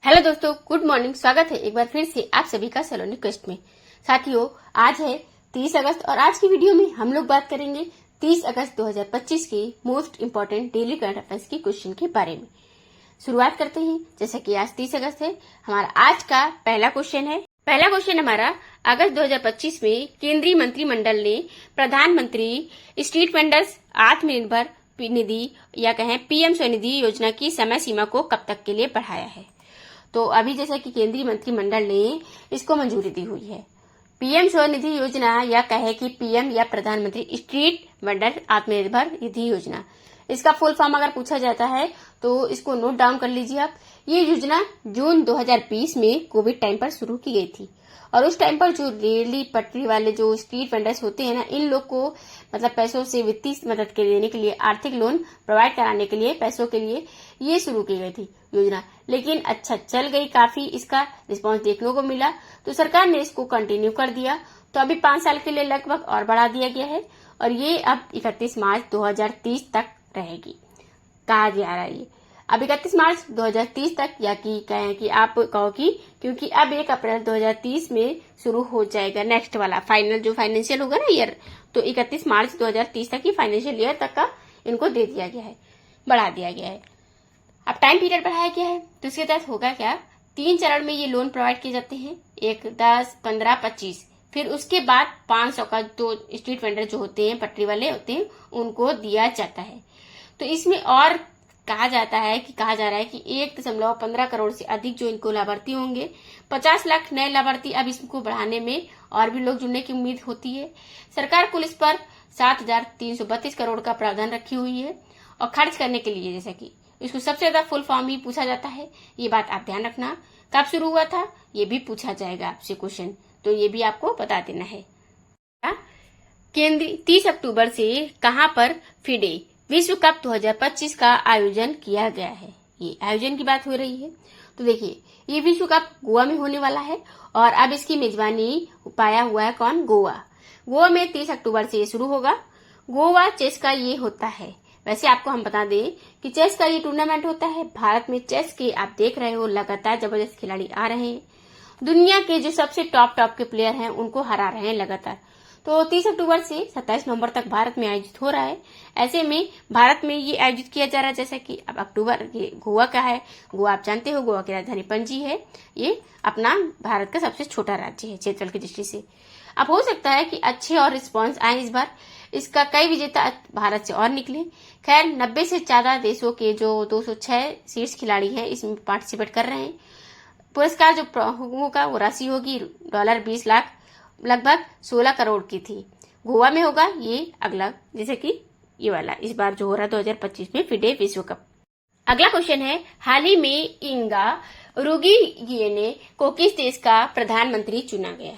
Hello दोस्तों, good morning. स्वागत है एक बार फिर से आप सभी का सलोनी क्वेस्ट में। साथियों, आज है 30 अगस्त और आज की वीडियो में हम लोग बात करेंगे 30 अगस्त 2025 के most important daily current affairs के क्वेश्चन के बारे में। शुरुआत करते हैं। जैसा कि आज 30 अगस्त है, हमारा आज का पहला क्वेश्चन है। पहला क्वेश्चन हमारा, अगस्त 2025 में केंद्रीय मंत्रिमंडल ने प्रधानमंत्री स्ट्रीट वेंडर्स आत्मनिर्भर निधि या कहें पीएम स्वनिधि योजना की समय सीमा को कब तक के लिए बढ़ाया है। तो अभी जैसा कि केंद्रीय मंत्रिमंडल ने इसको मंजूरी दी हुई है। पीएम स्वनिधि योजना या कहे कि पीएम या प्रधानमंत्री स्ट्रीट वेंडर आत्मनिर्भर निधि योजना, इसका फुल फॉर्म अगर पूछा जाता है तो इसको नोट डाउन कर लीजिए आप। ये योजना जून 2020 में कोविड टाइम पर शुरू की गई थी और उस टाइम पर जो रेली पटरी वाले जो स्ट्रीट वेंडर्स होते हैं ना, इन लोग को मतलब पैसों से वित्तीय मदद के देने के लिए, आर्थिक लोन प्रोवाइड कराने के लिए, पैसों के लिए ये शुरू की गई थी योजना। लेकिन अच्छा चल गई, काफी इसका रिस्पॉन्स देखने को मिला तो सरकार ने इसको कंटिन्यू कर दिया। तो अभी 5 साल के लिए लगभग और बढ़ा दिया गया है और ये अब 31 मार्च 2030 तक रहेगी। कहा जा रहा है ये अब 31 मार्च 2030 तक, या कि कहें कि आप कहो कि क्योंकि अब 1 अप्रैल 2030 में शुरू हो जाएगा नेक्स्ट वाला फाइनल जो फाइनेंशियल होगा ना ईयर, तो 31 मार्च 2030 तक की फाइनेंशियल ईयर तक का इनको दे दिया गया है, बढ़ा दिया गया है। अब टाइम पीरियड बढ़ाया गया है तो इसके तहत होगा क्या, 3 चरण में ये लोन प्रोवाइड किए जाते हैं, 1, 10, 15, 25। फिर उसके बाद 500 का जो स्ट्रीट वेंडर जो होते हैं, पटरी वाले होते हैं, उनको दिया जाता है। तो इसमें और कहा जा रहा है कि 1.15 करोड़ से अधिक जो इनको लाभार्थी होंगे, 50 लाख नए लाभार्थी अब इसको बढ़ाने में और भी लोग जुड़ने की उम्मीद होती है। सरकार कुल इस पर 7,332 करोड़ का प्रावधान रखी हुई है और खर्च करने के लिए, जैसा कि इसको सबसे ज्यादा फुल फॉर्म ही पूछा जाता है, ये बात आप ध्यान रखना। कब शुरू हुआ था ये भी पूछा जाएगा आपसे क्वेश्चन, तो ये भी आपको बता देना है। केंद्रीय 30 अक्टूबर से कहां पर फिडे विश्व कप 2025 का आयोजन किया गया है, ये आयोजन की बात हो रही है। तो देखिए, ये विश्व कप गोवा में होने वाला है और अब इसकी मेजबानी पाया हुआ है कौन, गोवा। गोवा में 30 अक्टूबर से ये शुरू होगा। गोवा चेस का ये होता है। वैसे आपको हम बता दें कि चेस का ये टूर्नामेंट होता है। भारत में चेस के आप देख रहे हो लगातार जबरदस्त खिलाड़ी आ रहे हैं, दुनिया के जो सबसे टॉप के प्लेयर हैं उनको हरा रहे हैं लगातार। तो 30 अक्टूबर से 27 नवंबर तक भारत में आयोजित हो रहा है। ऐसे में भारत में ये आयोजित किया जा रहा है, जैसा कि अब अक्टूबर ये गोवा का है। गोवा आप जानते हो, गोवा की राजधानी पणजी है। ये अपना भारत का सबसे छोटा राज्य है क्षेत्रफल की दृष्टि से। अब हो सकता है कि अच्छे और रिस्पांस आए इस बार, इसका कई विजेता भारत से और निकले। खैर 90 से ज्यादा देशों के जो 206 शीर्ष खिलाड़ी हैं इसमें पार्टिसिपेट कर रहे हैं। पुरस्कार जो होगा वो राशि होगी $20 लाख, लगभग 16 करोड़ की थी। गोवा में होगा ये अगला, जैसे कि ये वाला इस बार जो हो रहा है 2025 में फिडे विश्व कप। अगला क्वेश्चन है, हाल ही में इंगा रुगियेने को किस देश का प्रधानमंत्री चुना गया।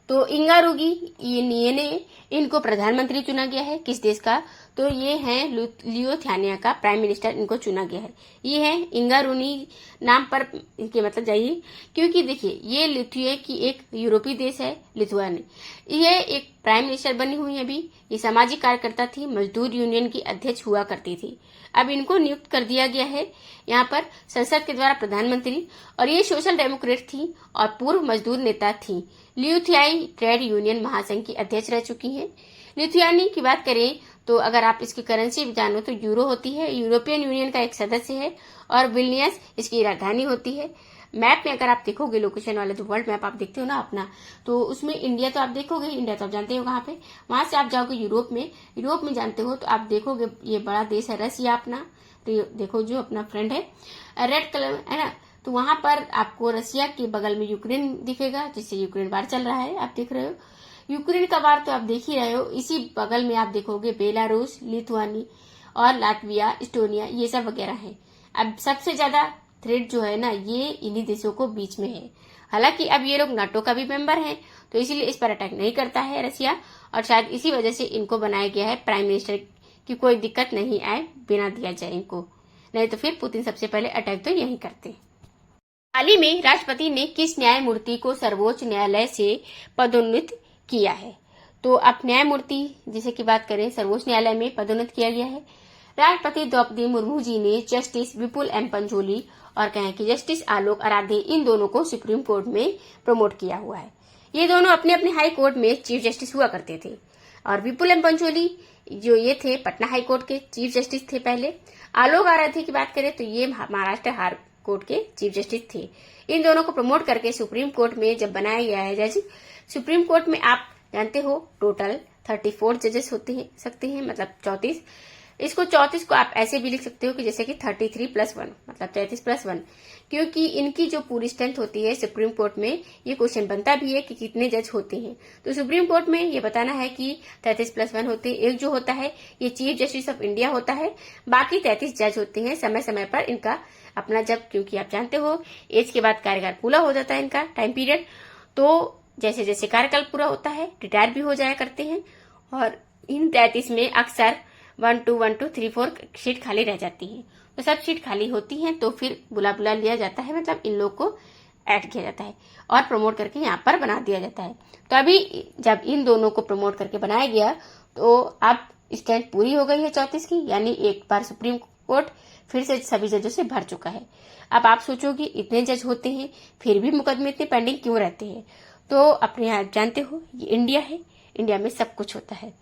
तो इंगा रुगियेने इनको प्रधानमंत्री चुना गया है, किस देश का, तो ये है लिथुआनिया का प्राइम मिनिस्टर इनको चुना गया है। ये है इंगा रूनी नाम पर इनके मतलब जाइए, क्योंकि देखिए ये लिथुआ की एक यूरोपीय देश है लिथुआनिया। ये एक प्राइम मिनिस्टर बनी हुई है अभी। ये सामाजिक कार्यकर्ता थी, मजदूर यूनियन की अध्यक्ष हुआ करती थी। अब इनको नियुक्त कर दिया गया है यहाँ पर संसद के द्वारा प्रधानमंत्री, और ये सोशल डेमोक्रेट थी और पूर्व मजदूर नेता थी। लिथुआई ट्रेड यूनियन महासंघ की अध्यक्ष रह चुकी हैं। लिथुआनी की बात करें तो अगर आप इसकी करेंसी जानो तो यूरो होती है, यूरोपियन यूनियन का एक सदस्य है और विल्नियस इसकी राजधानी होती है। मैप में अगर आप देखोगे, लोकेशन वाला जो वर्ल्ड मैप आप देखते हो ना अपना, तो उसमें इंडिया तो आप देखोगे, इंडिया तो आप जानते हो कहाँ पे, वहां से आप जाओगे यूरोप में जानते हो तो आप देखोगे ये बड़ा देश है रसिया अपना। तो देखो जो अपना फ्रेंड है रेड कलर है ना, तो वहां पर आपको रसिया के बगल में यूक्रेन दिखेगा, जिससे यूक्रेन वार चल रहा है, आप देख रहे हो। यूक्रेन का वार तो आप देख ही रहे हो। इसी बगल में आप देखोगे बेलारूस, लिथुआनी और लातविया, इस्टोनिया, ये सब वगैरह है। अब सबसे ज्यादा थ्रेट जो है ना, ये इन्हीं देशों को बीच में है। हालांकि अब ये लोग नाटो का भी मेंबर हैं, तो इसीलिए इस पर अटैक नहीं करता है रसिया, और शायद इसी वजह से इनको बनाया गया है प्राइम मिनिस्टर की कोई दिक्कत नहीं आए, बिना दिया जाए इनको, नहीं तो फिर पुतिन सबसे पहले अटैक तो यही करते। हाल ही में राष्ट्रपति ने किस न्यायमूर्ति को सर्वोच्च न्यायालय से पदोन्नत किया है। तो अब न्यायमूर्ति जिसे की बात करें, सर्वोच्च न्यायालय में पदोन्नत किया गया है। राष्ट्रपति द्रौपदी मुर्मू जी ने जस्टिस विपुल एम पंचोली और कहें कि जस्टिस आलोक आराध्य इन दोनों को सुप्रीम कोर्ट में प्रमोट किया हुआ है। ये दोनों अपने अपने हाई कोर्ट में चीफ जस्टिस हुआ करते थे। और विपुल एम पंचोली जो ये थे पटना हाई कोर्ट के चीफ जस्टिस थे पहले। आलोक आराध्य की बात करें तो ये महाराष्ट्र हाई कोर्ट के चीफ जस्टिस थे। इन दोनों को प्रमोट करके सुप्रीम कोर्ट में जब बनाया गया है जज, सुप्रीम कोर्ट में आप जानते हो टोटल 34 जजेस सकते हैं, मतलब 34। इसको 34 को आप ऐसे भी लिख सकते हो कि जैसे कि 33+1 मतलब 33+1, क्योंकि इनकी जो पूरी स्ट्रेंथ होती है सुप्रीम कोर्ट में, ये क्वेश्चन बनता भी है कि कितने जज होते हैं। तो सुप्रीम कोर्ट में ये बताना है कि 33+1 होते हैं। एक जो होता है ये चीफ जस्टिस ऑफ इंडिया होता है, बाकी 33 जज होते हैं समय समय पर इनका अपना, जब क्योंकि आप जानते हो एज के बाद कार्यकाल पूरा हो जाता है इनका टाइम पीरियड, तो जैसे जैसे कार्यकाल पूरा होता है रिटायर भी हो जाया करते हैं। और इन 33 में अक्सर 1, 2, 1, 2, 3, 4 सीट खाली रह जाती है। तो सब सीट खाली होती हैं तो फिर बुला लिया जाता है, मतलब इन लोग को ऐड किया जाता है और प्रमोट करके यहाँ पर बना दिया जाता है। तो अभी जब इन दोनों को प्रमोट करके बनाया गया तो अब स्ट्रेंथ पूरी हो गई है 34 की, यानी एक बार सुप्रीम कोर्ट फिर से सभी जजों से भर चुका है। अब आप सोचोगे इतने जज होते हैं फिर भी मुकदमे इतने पेंडिंग क्यों रहते हैं? तो अपने यहाँ जानते हो ये इंडिया है, इंडिया में सब कुछ होता है।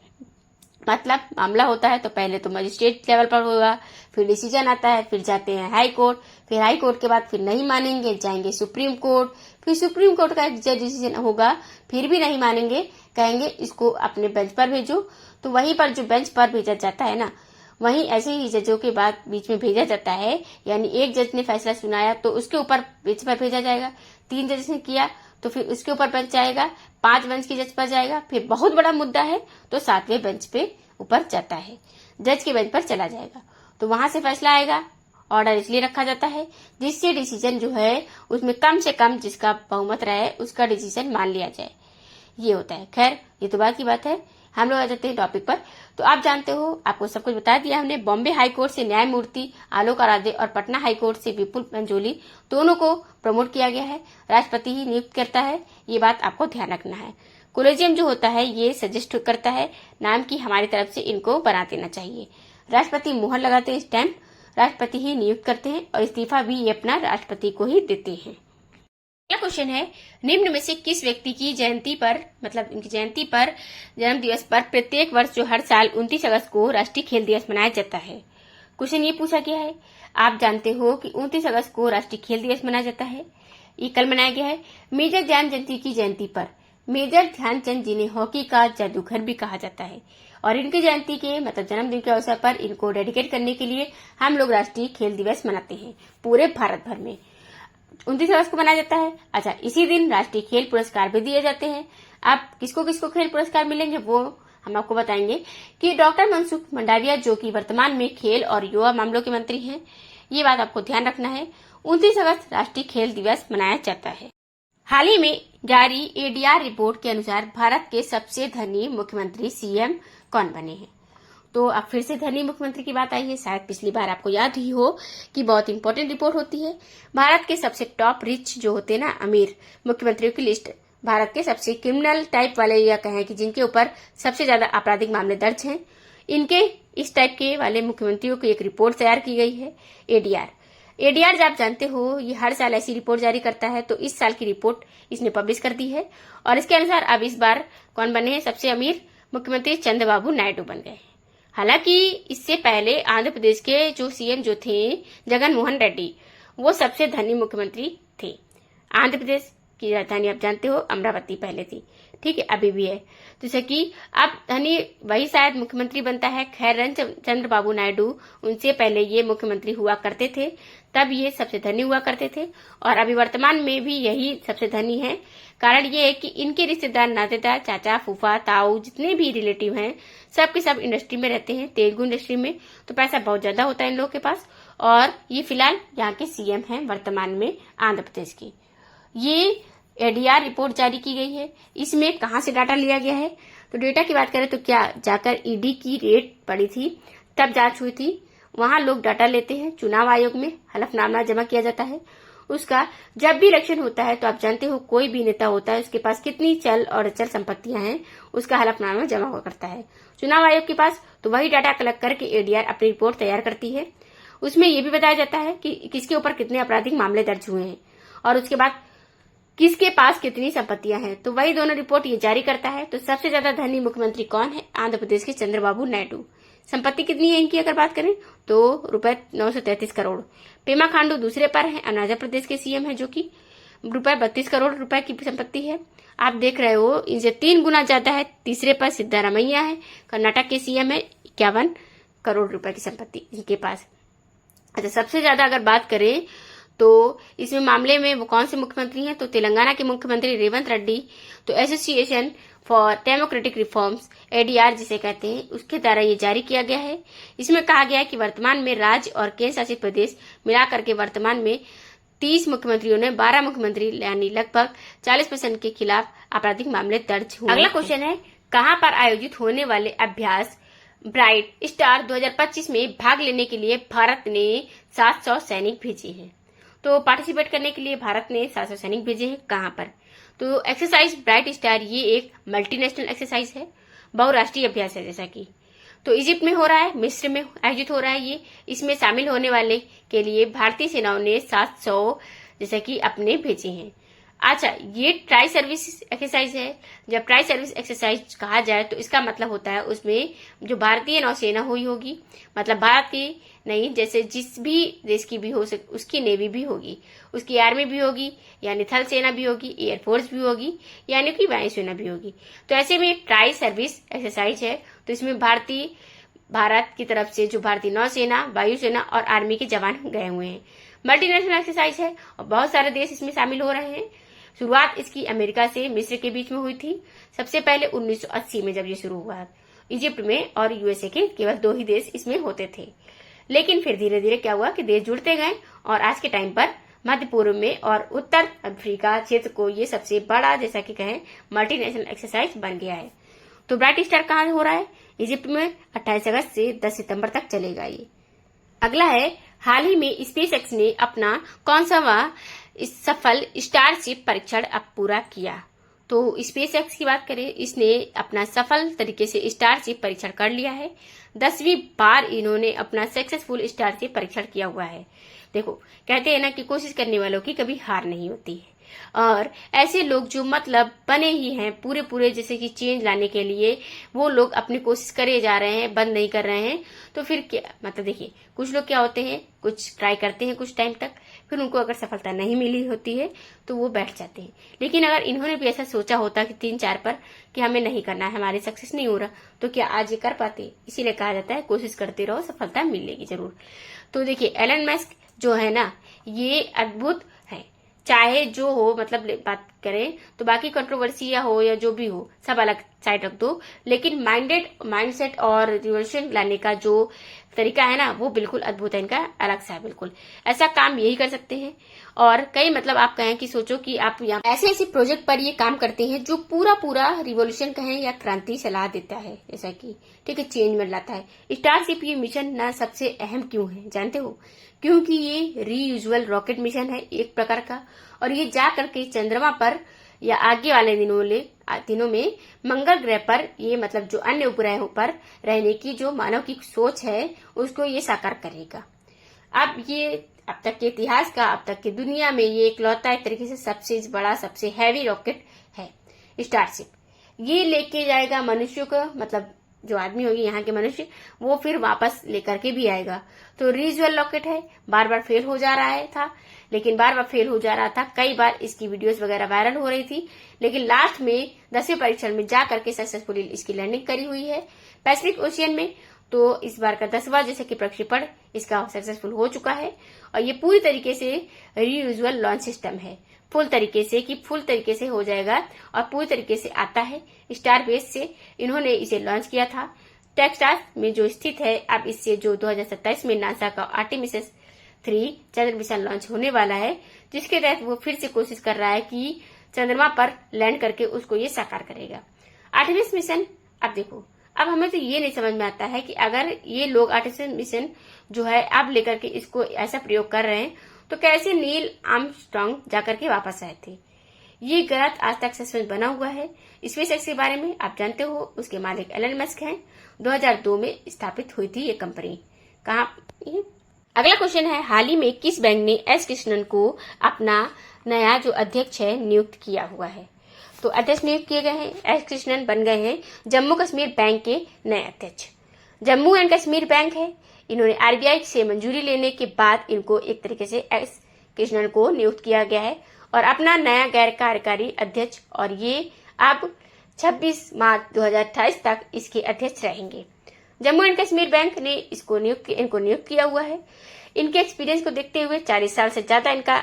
मतलब मामला होता है तो पहले तो मजिस्ट्रेट लेवल पर होगा, फिर डिसीजन आता है, फिर जाते हैं हाई कोर्ट, फिर हाई कोर्ट के बाद फिर नहीं मानेंगे जाएंगे सुप्रीम कोर्ट, फिर सुप्रीम कोर्ट का जो डिसीजन होगा फिर भी नहीं मानेंगे, कहेंगे इसको अपने बेंच पर भेजो। तो वहीं पर जो बेंच पर भेजा जाता है ना, वहीं ऐसे ही जजों के बाद बीच में भेजा जाता है, यानी एक जज ने फैसला सुनाया तो उसके ऊपर बेंच पर भेजा जाएगा, 3 जज ने किया तो फिर उसके ऊपर बेंच जाएगा, 5 बेंच की जज पर जाएगा, फिर बहुत बड़ा मुद्दा है तो 7वें बेंच पे ऊपर जाता है, जज के बेंच पर चला जाएगा, तो वहां से फैसला आएगा। ऑर्डर इसलिए रखा जाता है जिससे डिसीजन जो है उसमें कम से कम जिसका बहुमत रहे उसका डिसीजन मान लिया जाए, ये होता है। खैर ये तो बात की बात है, हम लोग आ जाते हैं टॉपिक पर। तो आप जानते हो, आपको सब कुछ बता दिया हमने। बॉम्बे हाई कोर्ट से न्यायमूर्ति आलोक आराध्य और पटना हाई कोर्ट से विपुल पंचोली दोनों को प्रमोट किया गया है। राष्ट्रपति ही नियुक्त करता है, ये बात आपको ध्यान रखना है। कोलेजियम जो होता है ये सजेस्ट करता है नाम की हमारी तरफ से इनको बना देना चाहिए। राष्ट्रपति मुहर लगाते हैं, स्टैंप राष्ट्रपति ही नियुक्त करते हैं और इस्तीफा भी ये अपना राष्ट्रपति को ही देते हैं। अगला क्वेश्चन है, निम्न में से किस व्यक्ति की जयंती पर, मतलब इनकी जयंती पर, जन्म दिवस पर प्रत्येक वर्ष जो हर साल 29 अगस्त को राष्ट्रीय खेल दिवस मनाया जाता है? क्वेश्चन ये पूछा गया है। आप जानते हो कि 29 अगस्त को राष्ट्रीय खेल दिवस मनाया जाता है, ये कल मनाया गया है मेजर ध्यानचंद की जयंती पर। मेजर ध्यानचंद जिन्हें हॉकी का जादूगर भी कहा जाता है, और इनकी जयंती के मतलब जन्मदिन के अवसर पर इनको डेडिकेट करने के लिए हम लोग राष्ट्रीय खेल दिवस मनाते हैं पूरे भारत भर में। 29 अगस्त को मनाया जाता है। अच्छा, इसी दिन राष्ट्रीय खेल पुरस्कार भी दिए जाते हैं। अब किसको किसको खेल पुरस्कार मिलेंगे वो हम आपको बताएंगे कि डॉक्टर मनसुख मंडाविया जो कि वर्तमान में खेल और युवा मामलों के मंत्री हैं, ये बात आपको ध्यान रखना है। 29 अगस्त राष्ट्रीय खेल दिवस मनाया जाता है। हाल ही में जारी एडीआर रिपोर्ट के अनुसार भारत के सबसे धनी मुख्यमंत्री सीएम कौन बने हैं? तो अब फिर से धनी मुख्यमंत्री की बात आई है। शायद पिछली बार आपको याद ही हो कि बहुत इंपॉर्टेंट रिपोर्ट होती है। भारत के सबसे टॉप रिच जो होते हैं ना, अमीर मुख्यमंत्रियों की लिस्ट, भारत के सबसे क्रिमिनल टाइप वाले, या कहें कि जिनके ऊपर सबसे ज्यादा आपराधिक मामले दर्ज हैं, इनके इस टाइप के वाले मुख्यमंत्रियों की एक रिपोर्ट तैयार की गई है, एडीआर। एडीआर जब आप जानते हो ये हर साल ऐसी रिपोर्ट जारी करता है, तो इस साल की रिपोर्ट इसने पब्लिश कर दी है। और इसके अनुसार अब इस बार कौन बने हैं सबसे अमीर मुख्यमंत्री? चंद्रबाबू नायडू बन गए। हालांकि इससे पहले आंध्र प्रदेश के जो सीएम जो थे जगन मोहन रेड्डी, वो सबसे धनी मुख्यमंत्री थे। आंध्र प्रदेश की राजधानी आप जानते हो अमरावती पहले थी, ठीक है, अभी भी है। तो जैसे कि अब धनी वही शायद मुख्यमंत्री बनता है। खैर चंद्रबाबू नायडू उनसे पहले ये मुख्यमंत्री हुआ करते थे, तब ये सबसे धनी हुआ करते थे, और अभी वर्तमान में भी यही सबसे धनी है। कारण ये है कि इनके रिश्तेदार, नातेदार, चाचा, फूफा, ताऊ, जितने भी रिलेटिव हैं सब के सब इंडस्ट्री में रहते हैं, तेलुगु इंडस्ट्री में, तो पैसा बहुत ज्यादा होता है इन लोगों के पास। और ये फिलहाल यहाँ के सीएम हैं वर्तमान में आंध्र प्रदेश की। ये एडीआर रिपोर्ट जारी की गई है। इसमें कहाँ से डाटा लिया गया है? तो डेटा की बात करें तो क्या जाकर ईडी की रेड पड़ी थी तब जांच हुई थी, वहां लोग डाटा लेते हैं। चुनाव आयोग में हलफनामा जमा किया जाता है उसका। जब भी इलेक्शन होता है तो आप जानते हो कोई भी नेता होता है उसके पास कितनी चल और अचल संपत्तियां हैं, उसका हलफनामा जमा हुआ करता है चुनाव आयोग के पास। तो वही डाटा कलेक्ट करके एडीआर अपनी रिपोर्ट तैयार करती है। उसमें ये भी बताया जाता है कि किसके ऊपर कितने आपराधिक मामले दर्ज हुए हैं और उसके बाद किसके पास कितनी संपत्तियां हैं। तो वही दोनों रिपोर्ट ये जारी करता है। तो सबसे ज्यादा धनी मुख्यमंत्री कौन है? आंध्र प्रदेश के चंद्रबाबू नायडू। संपत्ति कितनी है इनकी अगर बात करें तो रुपए 933 करोड़। पेमा खांडू दूसरे पर है, अरुणाचल प्रदेश के सीएम है, जो कि रुपए 32 करोड़ रुपए की संपत्ति है। आप देख रहे हो इनसे 3 गुना ज्यादा है। तीसरे पर सिद्धारमैया है, कर्नाटक के सीएम है, 51 करोड़ रुपए की संपत्ति इनके पास। अच्छा, सबसे ज्यादा अगर बात करें तो इसमें मामले में वो कौन से मुख्यमंत्री हैं? तो तेलंगाना के मुख्यमंत्री रेवंत रेड्डी। तो association for democratic reforms, ADR जिसे कहते हैं, उसके द्वारा ये जारी किया गया है। इसमें कहा गया है कि वर्तमान में राज्य और केंद्र शासित प्रदेश मिलाकर के वर्तमान में 30 मुख्यमंत्रियों ने 12 मुख्यमंत्री यानी लगभग 40% के खिलाफ आपराधिक मामले दर्ज हुए। अगला क्वेश्चन है, कहां पर आयोजित होने वाले अभ्यास ब्राइट स्टार 2025 में भाग लेने के लिए भारत ने 700 सैनिक भेजे हैं? तो पार्टिसिपेट करने के लिए भारत ने 700 सैनिक भेजे हैं। कहां पर? तो एक्सरसाइज ब्राइट स्टार ये एक मल्टीनेशनल एक्सरसाइज है, बहुराष्ट्रीय अभ्यास है। जैसा कि तो इजिप्ट में हो रहा है, मिस्र में आयोजित हो रहा है ये। इसमें शामिल होने वाले के लिए भारतीय सेनाओं ने 700 जैसा कि अपने भेजे हैं। अच्छा, ये ट्राई सर्विस एक्सरसाइज है। जब ट्राई सर्विस एक्सरसाइज कहा जाए तो इसका मतलब होता है उसमें जो भारतीय नौसेना हुई होगी, मतलब भारत की नहीं, जैसे जिस भी देश की भी हो सके उसकी नेवी भी होगी, उसकी आर्मी भी होगी यानी थल सेना भी होगी, एयरफोर्स भी होगी यानी कि वायुसेना भी होगी। तो ऐसे में ट्राई सर्विस एक्सरसाइज है। तो इसमें भारत की तरफ से जो भारतीय नौसेना, वायुसेना और आर्मी के जवान गए हुए हैं। मल्टीनेशनल एक्सरसाइज है और बहुत सारे देश इसमें शामिल हो रहे हैं। शुरुआत इसकी अमेरिका से मिस्र के बीच में हुई थी सबसे पहले 1980 में, जब ये शुरू हुआ। इजिप्ट में और यूएसए के केवल 2 ही देश इसमें होते थे, लेकिन फिर धीरे धीरे क्या हुआ कि देश जुड़ते गए और आज के टाइम पर मध्य पूर्व में और उत्तर अफ्रीका क्षेत्र को ये सबसे बड़ा जैसा कि कहें मल्टीनेशनल एक्सरसाइज बन गया है। तो ब्राइट स्टार कहाँ हो रहा है? इजिप्ट में 28 अगस्त से 10 सितंबर तक चलेगा ये। अगला है, हाल ही में स्पेसएक्स ने अपना कौन सा सफल स्टारशिप परीक्षण अब पूरा किया? तो स्पेसएक्स की बात करें, इसने अपना सफल तरीके से स्टारशिप परीक्षण कर लिया है। 10वीं बार इन्होंने अपना सक्सेसफुल स्टारशिप परीक्षण किया हुआ है। देखो, कहते हैं ना कि कोशिश करने वालों की कभी हार नहीं होती है, और ऐसे लोग जो मतलब बने ही हैं पूरे जैसे कि चेंज लाने के लिए, वो लोग अपनी कोशिश करे जा रहे हैं, बंद नहीं कर रहे हैं। तो फिर क्या मतलब, देखिए कुछ लोग क्या होते हैं, कुछ ट्राई करते हैं कुछ टाइम तक, फिर उनको अगर सफलता नहीं मिली होती है तो वो बैठ जाते हैं। लेकिन अगर इन्होंने भी ऐसा सोचा होता कि 3-4 पर कि हमें नहीं करना है, हमारे सक्सेस नहीं हो रहा, तो क्या आज ये कर पाते? इसीलिए कहा जाता है कोशिश करते रहो, सफलता मिलेगी जरूर। तो देखिए, एलन मस्क जो है ना, ये अद्भुत है। चाहे जो हो, मतलब बात करें तो बाकी कंट्रोवर्सी हो या जो भी हो, सब अलग साइड रख दो, लेकिन माइंडसेट और रिवोल्यूशन लाने का जो तरीका है ना, वो बिल्कुल अद्भुत है इनका, अलग सा है बिल्कुल। ऐसा काम यही कर सकते हैं। और कई मतलब आप कहें कि सोचो कि आप यहाँ ऐसे प्रोजेक्ट पर ये काम करते हैं जो पूरा रिवोल्यूशन कहें या क्रांति सलाह देता है, जैसा कि ठीक है चेंज में लाता है। स्टारशिप ये मिशन ना सबसे अहम क्यों है जानते हो? क्योंकि ये रीयूजुअल रॉकेट मिशन है एक प्रकार का, और ये जा करके चंद्रमा पर या आगे वाले दिनों में मंगल ग्रह पर, ये मतलब जो अन्य उपग्रहों पर रहने की जो मानव की सोच है उसको ये साकार करेगा। अब ये अब तक के इतिहास का, अब तक की दुनिया में ये इकलौता एक तरीके से सबसे बड़ा, सबसे हैवी रॉकेट है स्टारशिप। ये लेके जाएगा मनुष्यों को, मतलब जो आदमी होगी यहाँ के मनुष्य, वो फिर वापस लेकर के भी आएगा। तो रीयूजुअल रॉकेट है, बार बार फेल हो जा रहा था, कई बार इसकी वीडियोस वगैरह वायरल हो रही थी, लेकिन लास्ट में 10वें परीक्षण में जा करके सक्सेसफुली इसकी लैंडिंग करी हुई है पैसिफिक ओशियन में। तो इस बार का 10वां जैसे कि प्रक्षेपण इसका सक्सेसफुल हो चुका है, और ये पूरी तरीके से रीयूजुअल लॉन्च सिस्टम है, फुल तरीके से हो जाएगा और पूरी तरीके से आता है। स्टार बेस से इन्होंने इसे लॉन्च किया था टेक्सास में जो स्थित है। अब इससे जो 2027 में नासा का आर्टेमिस 3 चंद्र मिशन लॉन्च होने वाला है, जिसके तहत वो फिर से कोशिश कर रहा है कि चंद्रमा पर लैंड करके उसको ये साकार करेगा। आर्टेमिस मिशन, अब देखो, अब हमें तो ये नहीं समझ में आता है कि अगर ये लोग आर्टेमिस मिशन जो है अब लेकर के इसको ऐसा प्रयोग कर रहे हैं, तो कैसे नील आर्मस्ट्रांग जाकर के वापस आए थे? ये गलत आज तक सस्पेंस बना हुआ है। स्पेसएक्स के बारे में आप जानते हो, उसके मालिक एलन मस्क हैं। 2002 में स्थापित हुई थी ये कंपनी। कहाँ? अगला क्वेश्चन है, हाल ही में किस बैंक ने एस कृष्णन को अपना नया जो अध्यक्ष है नियुक्त किया हुआ है? तो अध्यक्ष नियुक्त किए गए हैं, एस कृष्णन बन गए हैं जम्मू कश्मीर बैंक के नए अध्यक्ष। जम्मू एंड कश्मीर बैंक है, इन्होंने आरबीआई से मंजूरी लेने के बाद इनको एक तरीके से एस कृष्णन को नियुक्त किया गया है और अपना नया गैर कार्यकारी अध्यक्ष, और ये अब 26 मार्च 2028 तक इसके अध्यक्ष रहेंगे। जम्मू एंड कश्मीर बैंक ने इनको नियुक्त किया हुआ है। इनके एक्सपीरियंस को देखते हुए 40 साल से ज्यादा इनका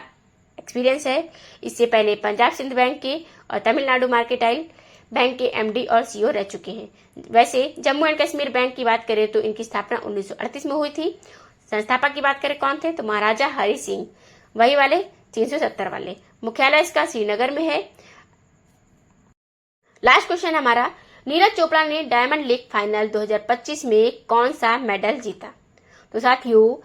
एक्सपीरियंस है। इससे पहले पंजाब सिंध बैंक के और तमिलनाडु मर्केंटाइल बैंक के एमडी और सीईओ रह चुके हैं। वैसे जम्मू एंड कश्मीर बैंक की बात करें तो इनकी स्थापना 1938 में हुई थी। संस्थापक की बात करें कौन थे, तो महाराजा हरि सिंह, वही वाले 370 वाले। मुख्यालय इसका श्रीनगर में है। लास्ट क्वेश्चन हमारा, नीरज चोपड़ा ने डायमंड लीग फाइनल 2025 में कौन सा मेडल जीता? तो साथियों,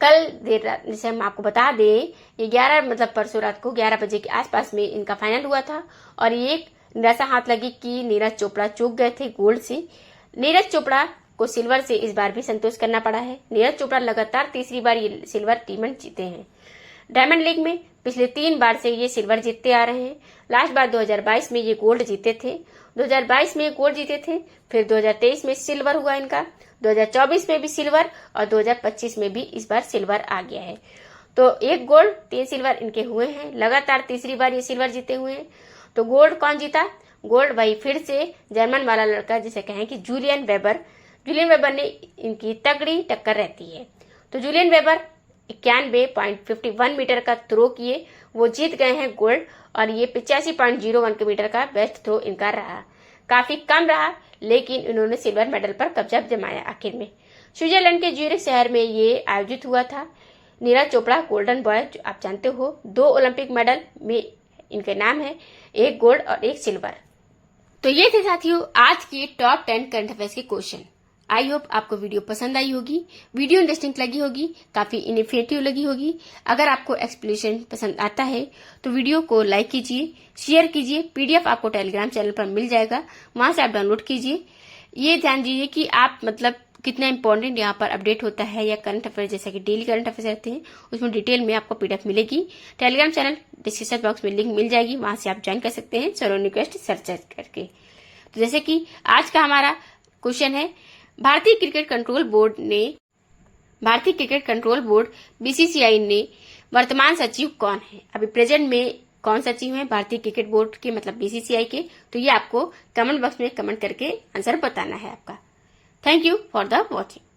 कल देर रात, जैसे हम आपको बता दें, ये 11 परसों रात को 11 बजे के आसपास में इनका फाइनल हुआ था और ये एक निराशा हाथ लगी कि नीरज चोपड़ा चूक गए थे गोल्ड से। नीरज चोपड़ा को सिल्वर से इस बार भी संतोष करना पड़ा है। नीरज चोपड़ा लगातार तीसरी बार ये सिल्वर डायमंड जीते हैं। डायमंड लीग में पिछले 3 बार से ये सिल्वर जीतते आ रहे हैं। लास्ट बार 2022 में ये गोल्ड जीते थे, 2022 में गोल्ड जीते थे, फिर 2023 में सिल्वर हुआ इनका, 2024 में भी सिल्वर और 2025 में भी इस बार सिल्वर आ गया है। तो 1 गोल्ड 3 सिल्वर इनके हुए हैं, लगातार तीसरी बार ये सिल्वर जीते हुए हैं। तो गोल्ड कौन जीता? गोल्ड वही फिर से जर्मन वाला लड़का, जिसे कहें कि जूलियन वेबर ने इनकी तगड़ी टक्कर रहती है। तो जूलियन वेबर 91.51 मीटर का थ्रो किए, वो जीत गए हैं गोल्ड, और ये 85.01 मीटर का बेस्ट थ्रो इनका रहा। काफी कम रहा, लेकिन इन्होंने सिल्वर मेडल पर कब्जा जमाया आखिर में। स्विट्जरलैंड के ज्यूरिख शहर में ये आयोजित हुआ था। नीरज चोपड़ा गोल्डन बॉय, जो आप जानते हो, 2 ओलंपिक मेडल में इनके नाम है, 1 गोल्ड और 1 सिल्वर। तो ये थे साथियों आज की टॉप 10 करंट अफेयर्स के क्वेश्चन। आई होप आपको वीडियो पसंद आई होगी, वीडियो इंटरेस्टिंग लगी होगी, काफी इन्फॉर्मेटिव लगी होगी। अगर आपको एक्सप्लेनेशन पसंद आता है तो वीडियो को लाइक कीजिए, शेयर कीजिए। पीडीएफ आपको टेलीग्राम चैनल पर मिल जाएगा, वहां से आप डाउनलोड कीजिए। ये ध्यान दीजिए कि आप कितना इंपॉर्टेंट यहाँ पर अपडेट होता है, या करंट अफेयर जैसा कि डेली करंट अफेयर रहते हैं, उसमें डिटेल में आपको पीडीएफ मिलेगी। टेलीग्राम चैनल डिस्क्रिप्शन बॉक्स में लिंक मिल जाएगी, वहां से आप ज्वाइन कर सकते हैं सलोनी क्वेस्ट सर्च करके। तो जैसे कि आज का हमारा क्वेश्चन है, भारतीय क्रिकेट कंट्रोल बोर्ड बीसीसीआई ने वर्तमान सचिव कौन है? अभी प्रेजेंट में कौन सचिव है भारतीय क्रिकेट बोर्ड के, बीसीसीआई के? तो ये आपको कमेंट बॉक्स में कमेंट करके आंसर बताना है आपका। Thank you for the watching.